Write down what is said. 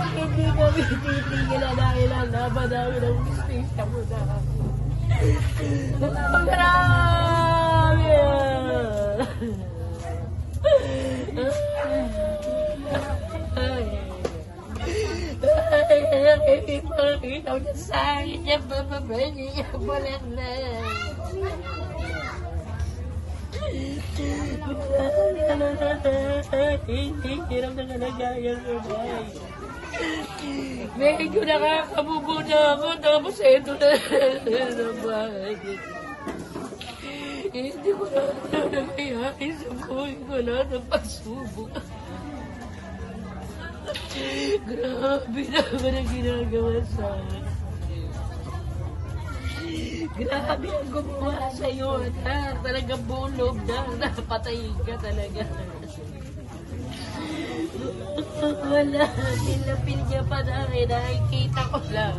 Hindi kami titigil na dahil ang laban namin ang justisya mo na. Marami! Ipakita mo sa akin yung bababay niya walang na. Hirap na kalagayan ko, guys. Medyo nakakabubo na ako, tapos ito na bahay. Hindi ko na nagayain sa buhay ko na ng pagsubok. Grabe naman ang ginagawa sa akin. Grabe ang gumawa sa'yo, anak. Talagang bulog na. Napatay ka talaga. Wala. Nilapin niya pa na akin. Nakikita ko lang.